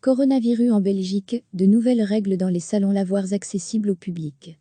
Coronavirus en Belgique, de nouvelles règles dans les salons lavoirs accessibles au public.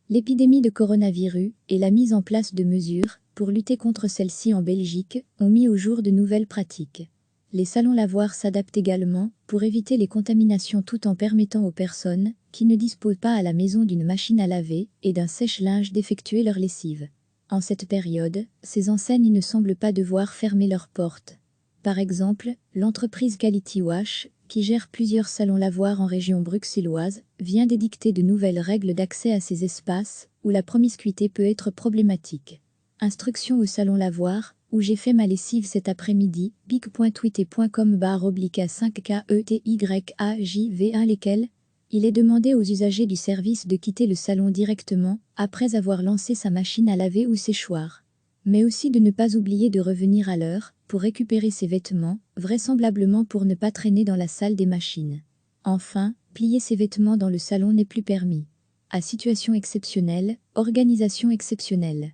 L'épidémie de coronavirus et la mise en place de mesures pour lutter contre celle-ci en Belgique ont mis au jour de nouvelles pratiques. Les salons lavoirs s'adaptent également pour éviter les contaminations tout en permettant aux personnes qui ne disposent pas à la maison d'une machine à laver et d'un sèche-linge d'effectuer leur lessive. En cette période, ces enseignes ne semblent pas devoir fermer leurs portes. Par exemple, l'entreprise Quality Wash, qui gère plusieurs salons lavoirs en région bruxelloise, vient d'édicter de nouvelles règles d'accès à ces espaces où la promiscuité peut être problématique. Instruction au salon lavoir, où j'ai fait ma lessive cet après-midi, pic.twitter.com/5KETYAJV1 lesquels il est demandé aux usagers du service de quitter le salon directement après avoir lancé sa machine à laver ou séchoir. Mais aussi de ne pas oublier de revenir à l'heure pour récupérer ses vêtements, vraisemblablement pour ne pas traîner dans la salle des machines. Enfin, plier ses vêtements dans le salon n'est plus permis. À situation exceptionnelle, organisation exceptionnelle.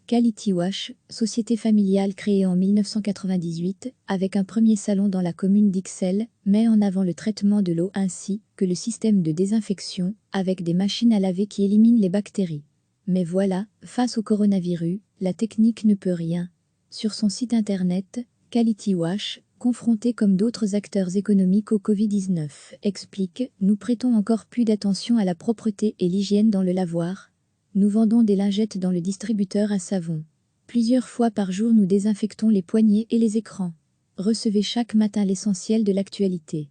Quality Wash, société familiale créée en 1998, avec un premier salon dans la commune d'Ixelles, met en avant le traitement de l'eau ainsi que le système de désinfection, avec des machines à laver qui éliminent les bactéries. Mais voilà, face au coronavirus, la technique ne peut rien. Sur son site internet, Quality Wash, confronté comme d'autres acteurs économiques au Covid-19, explique « Nous prêtons encore plus d'attention à la propreté et l'hygiène dans le lavoir. Nous vendons des lingettes dans le distributeur à savon. Plusieurs fois par jour nous désinfectons les poignées et les écrans. Recevez chaque matin l'essentiel de l'actualité. »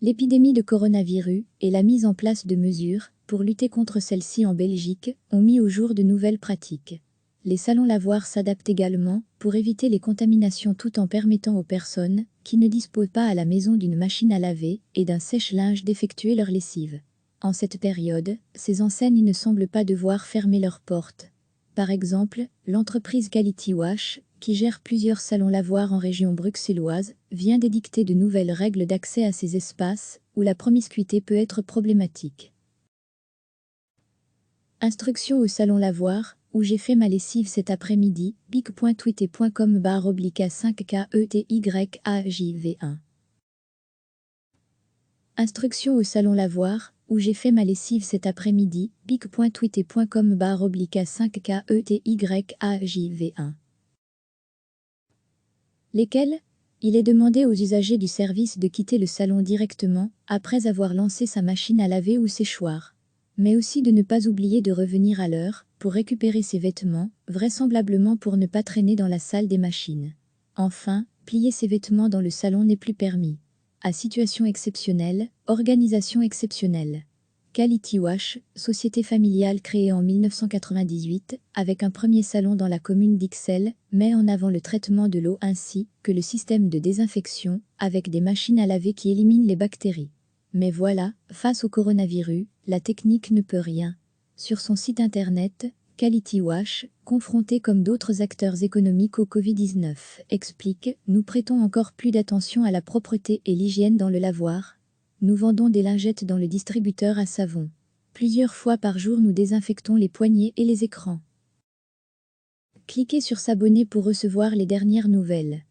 L'épidémie de coronavirus et la mise en place de mesures pour lutter contre celle-ci en Belgique ont mis au jour de nouvelles pratiques. Les salons lavoirs s'adaptent également pour éviter les contaminations tout en permettant aux personnes qui ne disposent pas à la maison d'une machine à laver et d'un sèche-linge d'effectuer leur lessive. En cette période, ces enseignes ne semblent pas devoir fermer leurs portes. Par exemple, l'entreprise Quality Wash, qui gère plusieurs salons lavoirs en région bruxelloise, vient d'édicter de nouvelles règles d'accès à ces espaces où la promiscuité peut être problématique. Instruction au salon lavoir, où j'ai fait ma lessive cet après-midi, pic.twitter.com/5KETYAJV1. Instruction au salon lavoir, où j'ai fait ma lessive cet après-midi, pic.twitter.com/5KETYAJV1. Lesquels il est demandé aux usagers du service de quitter le salon directement après avoir lancé sa machine à laver ou séchoir. Mais aussi de ne pas oublier de revenir à l'heure pour récupérer ses vêtements, vraisemblablement pour ne pas traîner dans la salle des machines. Enfin, plier ses vêtements dans le salon n'est plus permis. À situation exceptionnelle, organisation exceptionnelle. Quality Wash, société familiale créée en 1998, avec un premier salon dans la commune d'Ixelles, met en avant le traitement de l'eau ainsi que le système de désinfection, avec des machines à laver qui éliminent les bactéries. Mais voilà, face au coronavirus, la technique ne peut rien. Sur son site internet, Quality Wash, confronté comme d'autres acteurs économiques au Covid-19, explique « Nous prêtons encore plus d'attention à la propreté et l'hygiène dans le lavoir. Nous vendons des lingettes dans le distributeur à savon. Plusieurs fois par jour nous désinfectons les poignées et les écrans. » Cliquez sur s'abonner pour recevoir les dernières nouvelles.